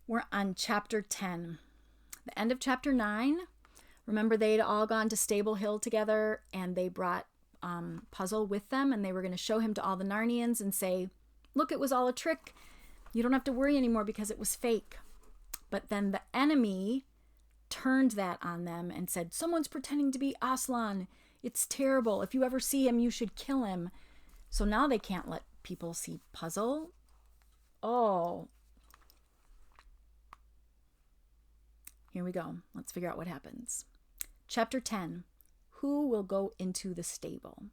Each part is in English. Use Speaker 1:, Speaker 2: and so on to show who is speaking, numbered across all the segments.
Speaker 1: We're on chapter 10. The end of chapter 9. Remember, they'd all gone to Stable Hill together, and they brought Puzzle with them, and they were going to show him to all the Narnians and say, look, it was all a trick. You don't have to worry anymore because it was fake. But then the enemy turned that on them and said, someone's pretending to be Aslan. It's terrible. If you ever see him, you should kill him. So now they can't let people see Puzzle. Oh. Here we go. Let's figure out what happens. Chapter 10. Who will go into the stable?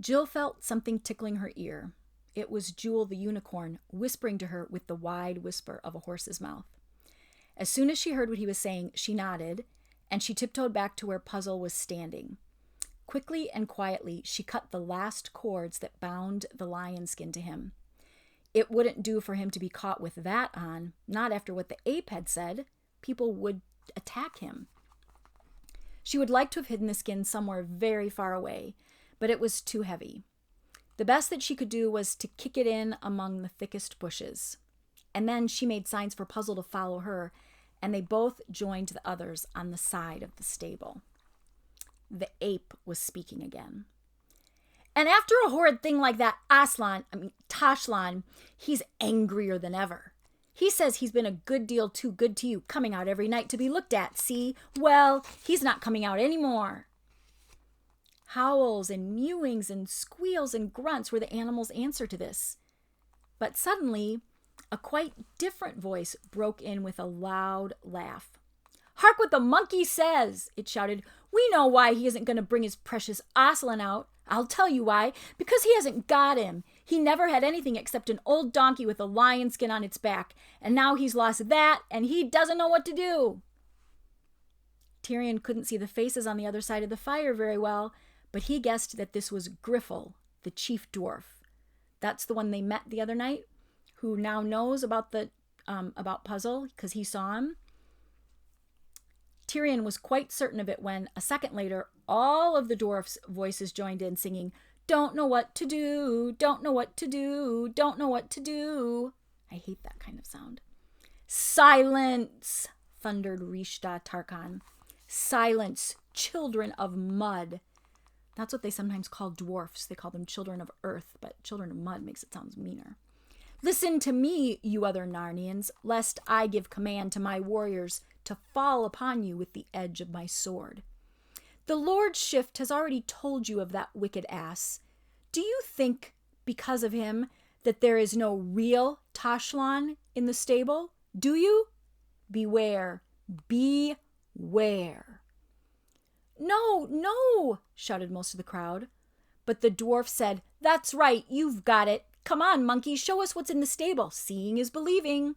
Speaker 1: Jill felt something tickling her ear. It was Jewel the unicorn whispering to her with the wide whisper of a horse's mouth. As soon as she heard what he was saying, she nodded, and she tiptoed back to where Puzzle was standing. Quickly and quietly, she cut the last cords that bound the lion skin to him. It wouldn't do for him to be caught with that on, not after what the ape had said. People would attack him. She would like to have hidden the skin somewhere very far away, but it was too heavy. The best that she could do was to kick it in among the thickest bushes. And then she made signs for Puzzle to follow her, and they both joined the others on the side of the stable. The ape was speaking again. And after a horrid thing like that, Tashlan, he's angrier than ever. He says he's been a good deal too good to you, coming out every night to be looked at, see? Well, he's not coming out anymore. Howls and mewings and squeals and grunts were the animals' answer to this. But suddenly, a quite different voice broke in with a loud laugh. Hark what the monkey says, it shouted. We know why he isn't going to bring his precious Aslan out. I'll tell you why. Because he hasn't got him. He never had anything except an old donkey with a lion skin on its back. And now he's lost that, and he doesn't know what to do. Tyrion couldn't see the faces on the other side of the fire very well, but he guessed that this was Griffle, the chief dwarf. That's the one they met the other night, who now knows about Puzzle because he saw him. Tyrion was quite certain of it when, a second later, all of the dwarfs' voices joined in singing, Don't know what to do, don't know what to do, don't know what to do. I hate that kind of sound. Silence, thundered Rishta Tarkan. Silence, children of mud. That's what they sometimes call dwarfs. They call them children of earth, but children of mud makes it sound meaner. Listen to me, you other Narnians, lest I give command to my warriors to fall upon you with the edge of my sword. The Lord Shift has already told you of that wicked ass. Do you think, because of him, that there is no real Tashlan in the stable? Do you? Beware. Beware. No, no, shouted most of the crowd. But the dwarf said, That's right, you've got it. Come on, monkey, show us what's in the stable. Seeing is believing.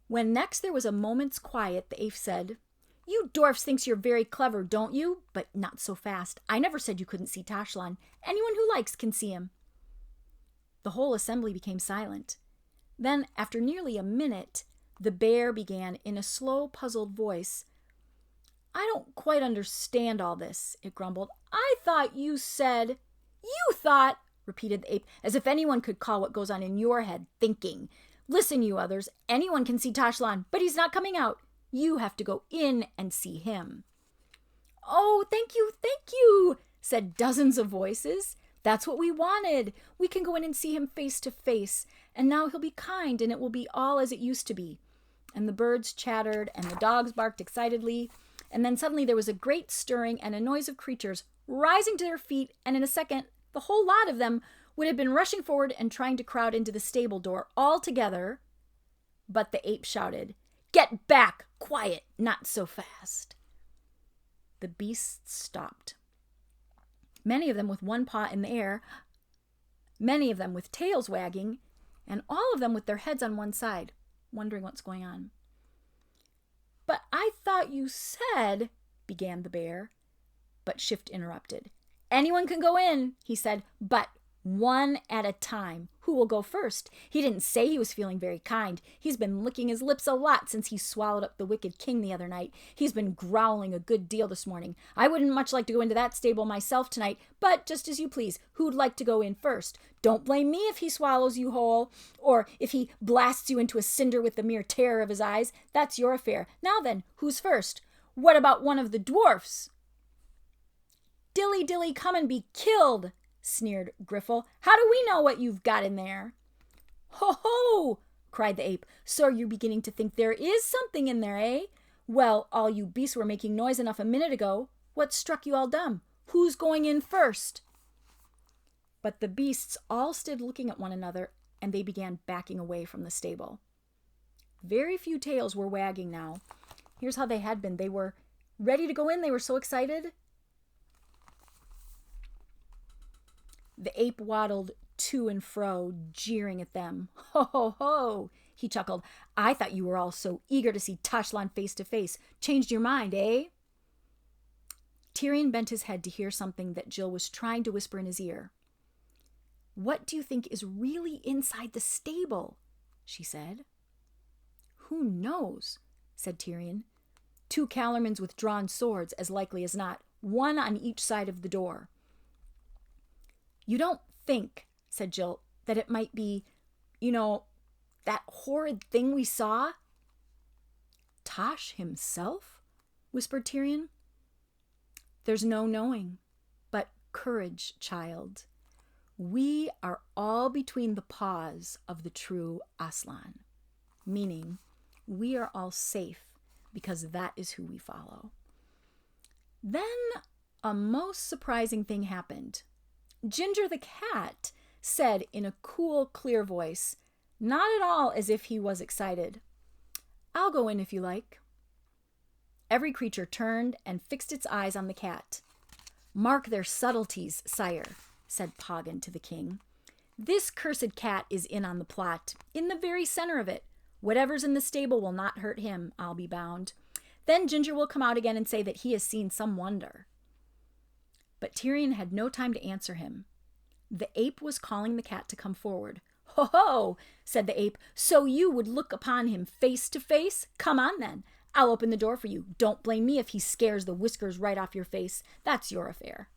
Speaker 1: When next there was a moment's quiet, the ape said, You dwarfs thinks you're very clever, don't you? But not so fast. I never said you couldn't see Tashlan. Anyone who likes can see him. The whole assembly became silent. Then, after nearly a minute, the bear began in a slow, puzzled voice. I don't quite understand all this, it grumbled. I thought you said... You thought, repeated the ape, as if anyone could call what goes on in your head thinking. Listen, you others, anyone can see Tashlan, but he's not coming out. You have to go in and see him. Oh, thank you, said dozens of voices. That's what we wanted. We can go in and see him face to face, and now he'll be kind, and it will be all as it used to be. And the birds chattered, and the dogs barked excitedly, and then suddenly there was a great stirring and a noise of creatures rising to their feet, and in a second, the whole lot of them would have been rushing forward and trying to crowd into the stable door all together. But the ape shouted, Get back! Quiet! Not so fast! The beasts stopped. Many of them with one paw in the air, many of them with tails wagging, and all of them with their heads on one side, wondering what's going on. But I thought you said, began the bear, but Shift interrupted. Anyone can go in, he said, but One at a time. Who will go first? He didn't say he was feeling very kind. He's been licking his lips a lot since he swallowed up the wicked king the other night. He's been growling a good deal this morning. I wouldn't much like to go into that stable myself tonight, but just as you please. Who'd like to go in first? Don't blame me if he swallows you whole, or if he blasts you into a cinder with the mere terror of his eyes. That's your affair. Now then, who's first? What about one of the dwarfs? Dilly, dilly, come and be killed, sneered Griffle. How do we know what you've got in there? Ho ho, cried the ape. So you're beginning to think there is something in there, eh? Well, all you beasts were making noise enough a minute ago. What struck you all dumb? Who's going in first? But the beasts all stood looking at one another, and they began backing away from the stable. Very few tails were wagging now. Here's how they had been. They were ready to go in. They were so excited. The ape waddled to and fro, jeering at them. Ho, ho, ho, he chuckled. I thought you were all so eager to see Tashlan face to face. Changed your mind, eh? Tyrion bent his head to hear something that Jill was trying to whisper in his ear. What do you think is really inside the stable? She said. Who knows? Said Tyrion. 2 Calormans with drawn swords, as likely as not, one on each side of the door. You don't think, said Jill, that it might be, that horrid thing we saw? Tosh himself? Whispered Tyrion. There's no knowing, but courage, child. We are all between the paws of the true Aslan, meaning we are all safe because that is who we follow. Then a most surprising thing happened. Ginger the cat said in a cool, clear voice, not at all as if he was excited, I'll go in if you like. Every creature turned and fixed its eyes on the cat. Mark their subtleties, sire, said Poggin to the king. This cursed cat is in on the plot, in the very center of it. Whatever's in the stable will not hurt him, I'll be bound. Then Ginger will come out again and say that he has seen some wonder. But Tyrion had no time to answer him. The ape was calling the cat to come forward. Ho ho, said the ape, so you would look upon him face to face? Come on then, I'll open the door for you. Don't blame me if he scares the whiskers right off your face. That's your affair.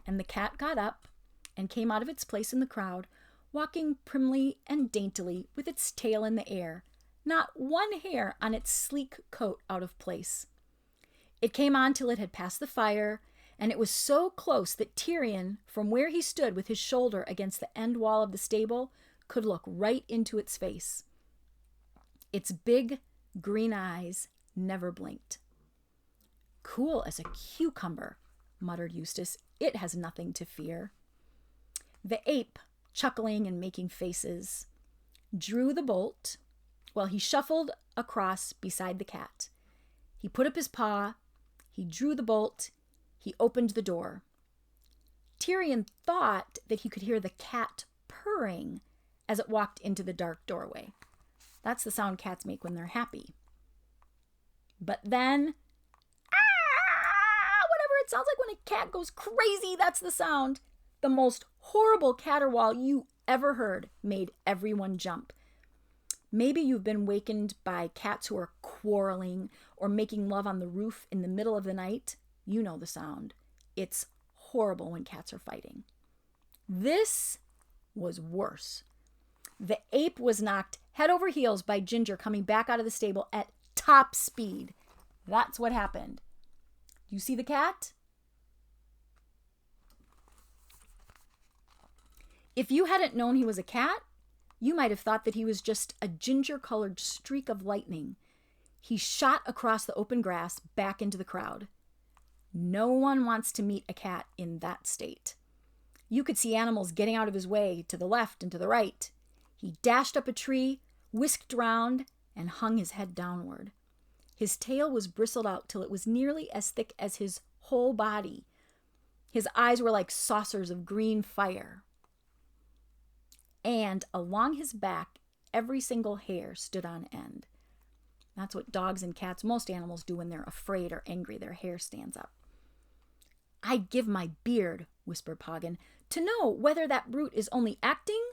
Speaker 1: And the cat got up and came out of its place in the crowd, walking primly and daintily with its tail in the air, not one hair on its sleek coat out of place. It came on till it had passed the fire, and it was so close that Tyrion, from where he stood with his shoulder against the end wall of the stable, could look right into its face. Its big green eyes never blinked. Cool as a cucumber, muttered Eustace. It has nothing to fear. The ape, chuckling and making faces, drew the bolt while he shuffled across beside the cat. He put up his paw, he drew the bolt, he opened the door. Tyrion thought that he could hear the cat purring as it walked into the dark doorway. That's the sound cats make when they're happy. But then, whatever it sounds like when a cat goes crazy, that's the sound. The most horrible caterwaul you ever heard made everyone jump. Maybe you've been wakened by cats who are quarreling or making love on the roof in the middle of the night. You know the sound. It's horrible when cats are fighting. This was worse. The ape was knocked head over heels by Ginger coming back out of the stable at top speed. That's what happened. You see the cat? If you hadn't known he was a cat, you might have thought that he was just a ginger-colored streak of lightning. He shot across the open grass back into the crowd. No one wants to meet a cat in that state. You could see animals getting out of his way to the left and to the right. He dashed up a tree, whisked round, and hung his head downward. His tail was bristled out till it was nearly as thick as his whole body. His eyes were like saucers of green fire. And along his back, every single hair stood on end. That's what dogs and cats, most animals, do when they're afraid or angry. Their hair stands up. I'd give my beard, whispered Poggin, to know whether that brute is only acting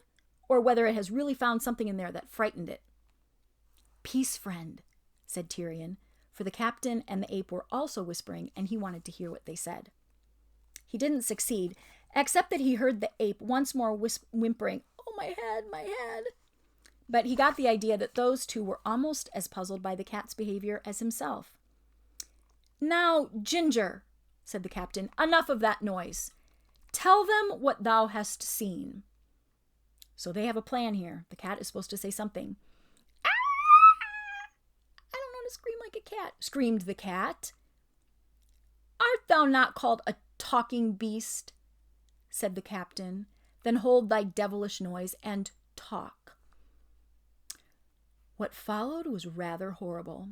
Speaker 1: or whether it has really found something in there that frightened it. "Peace, friend," said Tyrion, for the captain and the ape were also whispering, and he wanted to hear what they said. He didn't succeed, except that he heard the ape once more whimpering, "Oh, my head, my head." But he got the idea that those two were almost as puzzled by the cat's behavior as himself. "Now, Ginger," said the captain, "enough of that noise. Tell them what thou hast seen." So they have a plan here. The cat is supposed to say something. "Ah! I don't know how to scream like a cat," screamed the cat. "Art thou not called a talking beast?" said the captain. "Then hold thy devilish noise and talk." What followed was rather horrible.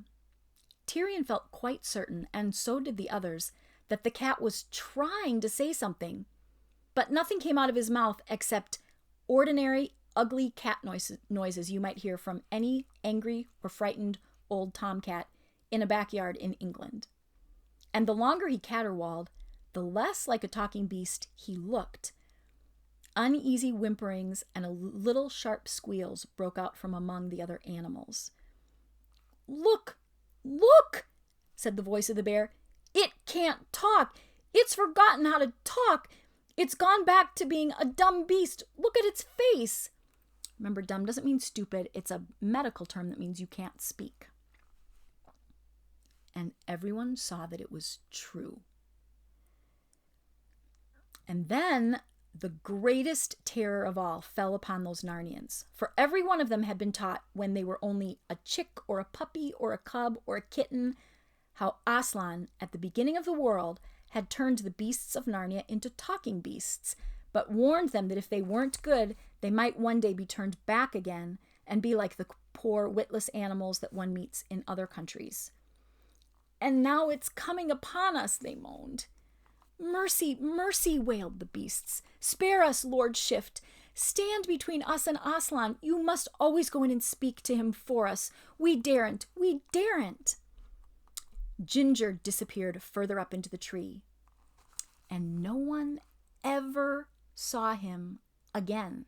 Speaker 1: Tyrion felt quite certain, and so did the others, that the cat was trying to say something, but nothing came out of his mouth except ordinary, ugly cat noises you might hear from any angry or frightened old tomcat in a backyard in England. And the longer he caterwauled, the less like a talking beast he looked. Uneasy whimperings and little sharp squeals broke out from among the other animals. "Look! Look!" said the voice of the bear. "It can't talk! It's forgotten how to talk! It's gone back to being a dumb beast! Look at its face!" Remember, dumb doesn't mean stupid. It's a medical term that means you can't speak. And everyone saw that it was true. And then the greatest terror of all fell upon those Narnians, for every one of them had been taught when they were only a chick or a puppy or a cub or a kitten how Aslan, at the beginning of the world, had turned the beasts of Narnia into talking beasts, but warned them that if they weren't good, they might one day be turned back again and be like the poor, witless animals that one meets in other countries. "And now it's coming upon us," they moaned. "Mercy, mercy," wailed the beasts. "Spare us, Lord Shift. Stand between us and Aslan. You must always go in and speak to him for us. We daren't, we daren't." Ginger disappeared further up into the tree, and no one ever saw him again.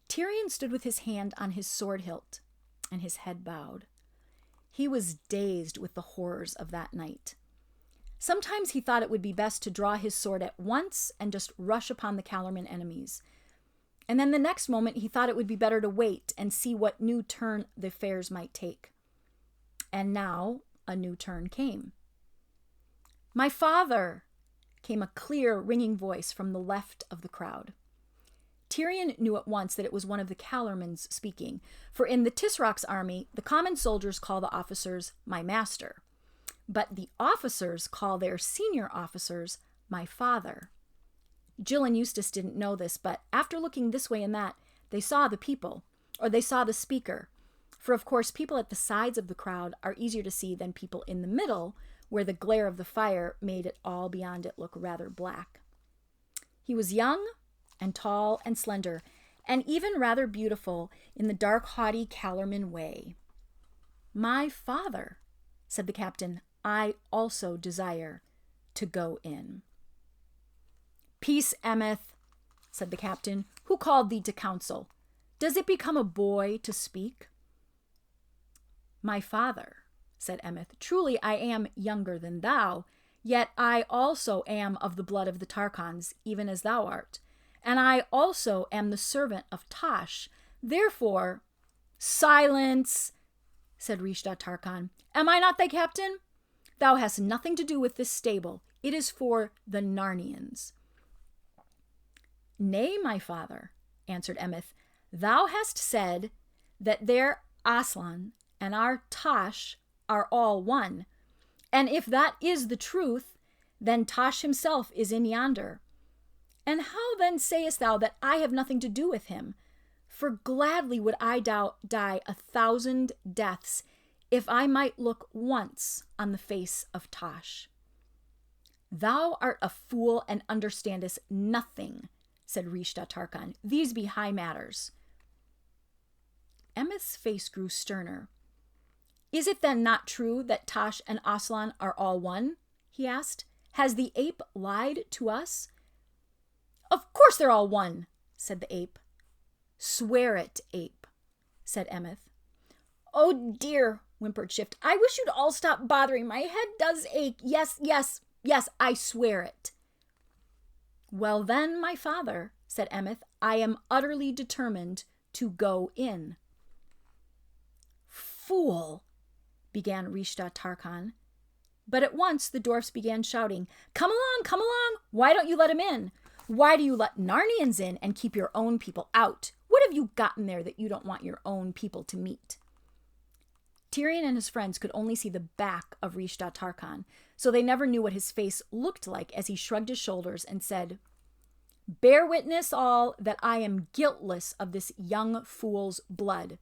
Speaker 1: Tyrion stood with his hand on his sword hilt and his head bowed. He was dazed with the horrors of that night. Sometimes he thought it would be best to draw his sword at once and just rush upon the Calorman enemies. And then the next moment he thought it would be better to wait and see what new turn the affairs might take. And now a new turn came. "My father!" came a clear, ringing voice from the left of the crowd. Tyrion knew at once that it was one of the Calormans speaking, for in the Tisrock's army, the common soldiers call the officers "my master," but the officers call their senior officers "my father." Jill and Eustace didn't know this, but after looking this way and that, they saw the people, or they saw the speaker. For of course, people at the sides of the crowd are easier to see than people in the middle, where the glare of the fire made it all beyond it look rather black. He was young and tall and slender, and even rather beautiful in the dark, haughty Calorman way. "My father," said the captain, "I also desire to go in." "Peace, Emeth," said the captain. "Who called thee to council? Does it become a boy to speak?" "My father," said Emeth, "truly I am younger than thou, yet I also am of the blood of the Tarkans, even as thou art. And I also am the servant of Tash. Therefore—" "Silence," said Rishda Tarkan. "Am I not thy captain? Thou hast nothing to do with this stable. It is for the Narnians." "Nay, my father," answered Emeth, "thou hast said that their Aslan and our Tash are all one. And if that is the truth, then Tash himself is in yonder. And how then sayest thou that I have nothing to do with him? For gladly would I die 1,000 deaths if I might look once on the face of Tash." "Thou art a fool and understandest nothing," said Rishda Tarkan. "These be high matters." Emeth's face grew sterner. "Is it then not true that Tash and Aslan are all one?" he asked. "Has the ape lied to us? Of course they're all one, said the ape. Swear it, ape, said Emeth. Oh dear, whimpered Shift. I wish you'd all stop bothering. My head does ache. Yes, yes, yes, I swear it. Well then, my father, said Emeth, I am utterly determined to go in. Fool, began Rishta Tarkan. But at once the dwarfs began shouting, Come along, come along! Why don't you let him in? Why do you let Narnians in and keep your own people out? What have you gotten there that you don't want your own people to meet? Tyrion and his friends could only see the back of Rishta Tarkan, so they never knew what his face looked like as he shrugged his shoulders and said, Bear witness all that I am guiltless of this young fool's blood.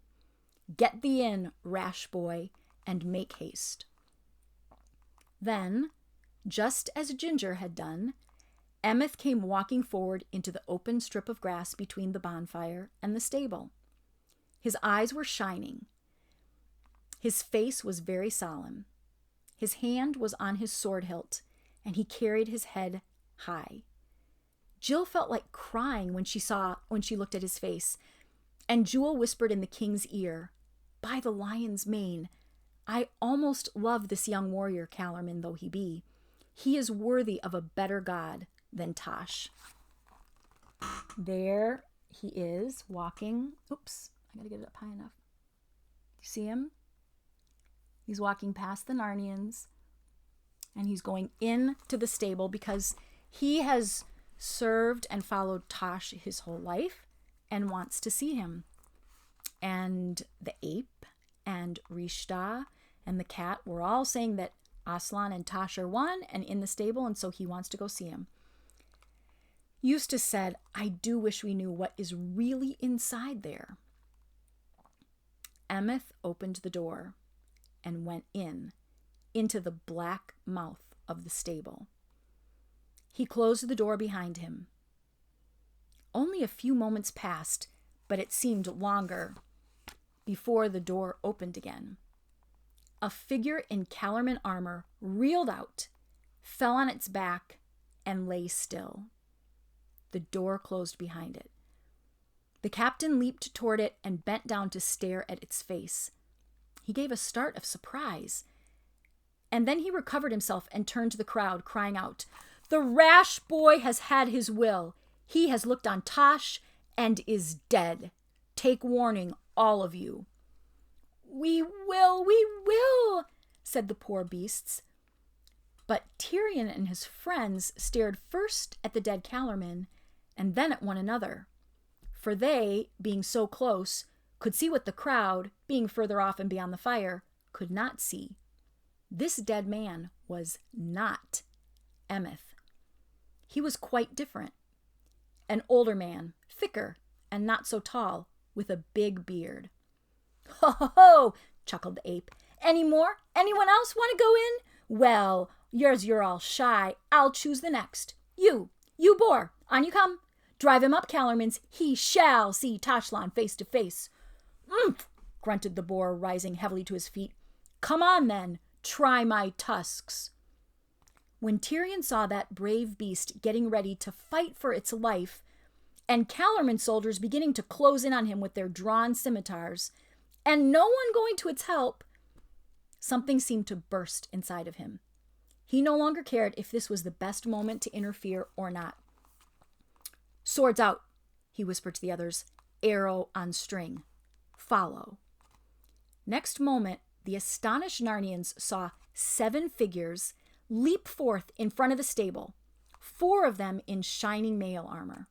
Speaker 1: Get thee in, rash boy, and make haste. Then, just as Ginger had done, Emeth came walking forward into the open strip of grass between the bonfire and the stable. His eyes were shining. His face was very solemn. His hand was on his sword hilt, and he carried his head high. Jill felt like crying when she looked at his face, and Jewel whispered in the king's ear, By the lion's mane, I almost love this young warrior, Calormen though he be. He is worthy of a better god than Tosh. There he is, walking. Oops, I gotta get it up high enough. You see him? He's walking past the Narnians, and he's going into the stable because he has served and followed Tosh his whole life and wants to see him. And the ape and Rishta and the cat were all saying that Aslan and Tosh are one and in the stable, and so he wants to go see him. Eustace said, I do wish we knew what is really inside there. Emeth opened the door and went into the black mouth of the stable. He closed the door behind him. Only a few moments passed, but it seemed longer before the door opened again. A figure in Calormen armor reeled out, fell on its back, and lay still. The door closed behind it. The captain leaped toward it and bent down to stare at its face. He gave a start of surprise, and then he recovered himself and turned to the crowd, crying out, The rash boy has had his will. He has looked on Tosh and is dead. Take warning, all of you. We will, said the poor beasts. But Tyrion and his friends stared first at the dead Calormen and then at one another, for they, being so close, could see what the crowd, being further off and beyond the fire, could not see. This dead man was not Emeth. He was quite different. An older man, thicker and not so tall, with a big beard. Ho, ho, ho, chuckled the ape. Any more? Anyone else want to go in? Well, you're all shy. I'll choose the next. You boar, on you come. Drive him up, Calormens. He shall see Toshlan face to face. Umph, grunted the boar, rising heavily to his feet. Come on, then. Try my tusks. When Tyrion saw that brave beast getting ready to fight for its life, and Calormen soldiers beginning to close in on him with their drawn scimitars, and no one going to its help, something seemed to burst inside of him. He no longer cared if this was the best moment to interfere or not. Swords out, he whispered to the others. Arrow on string. Follow. Next moment, the astonished Narnians saw 7 figures leap forth in front of the stable, 4 of them in shining mail armor.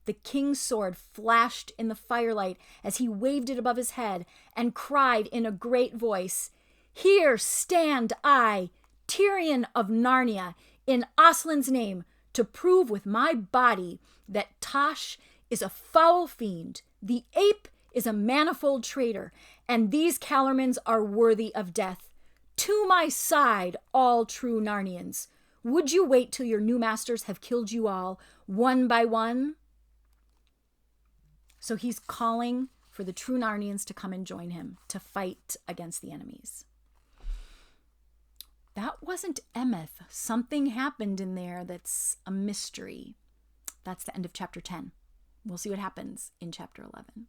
Speaker 1: The king's sword flashed in the firelight as he waved it above his head and cried in a great voice, Here stand I, Tyrion of Narnia, in Aslan's name, to prove with my body that Tosh is a foul fiend, the ape is a manifold traitor, and these Calormens are worthy of death. To my side, all true Narnians. Would you wait till your new masters have killed you all, one by one? So he's calling for the true Narnians to come and join him to fight against the enemies. That wasn't Emeth. Something happened in there that's a mystery. That's the end of chapter 10. We'll see what happens in chapter 11.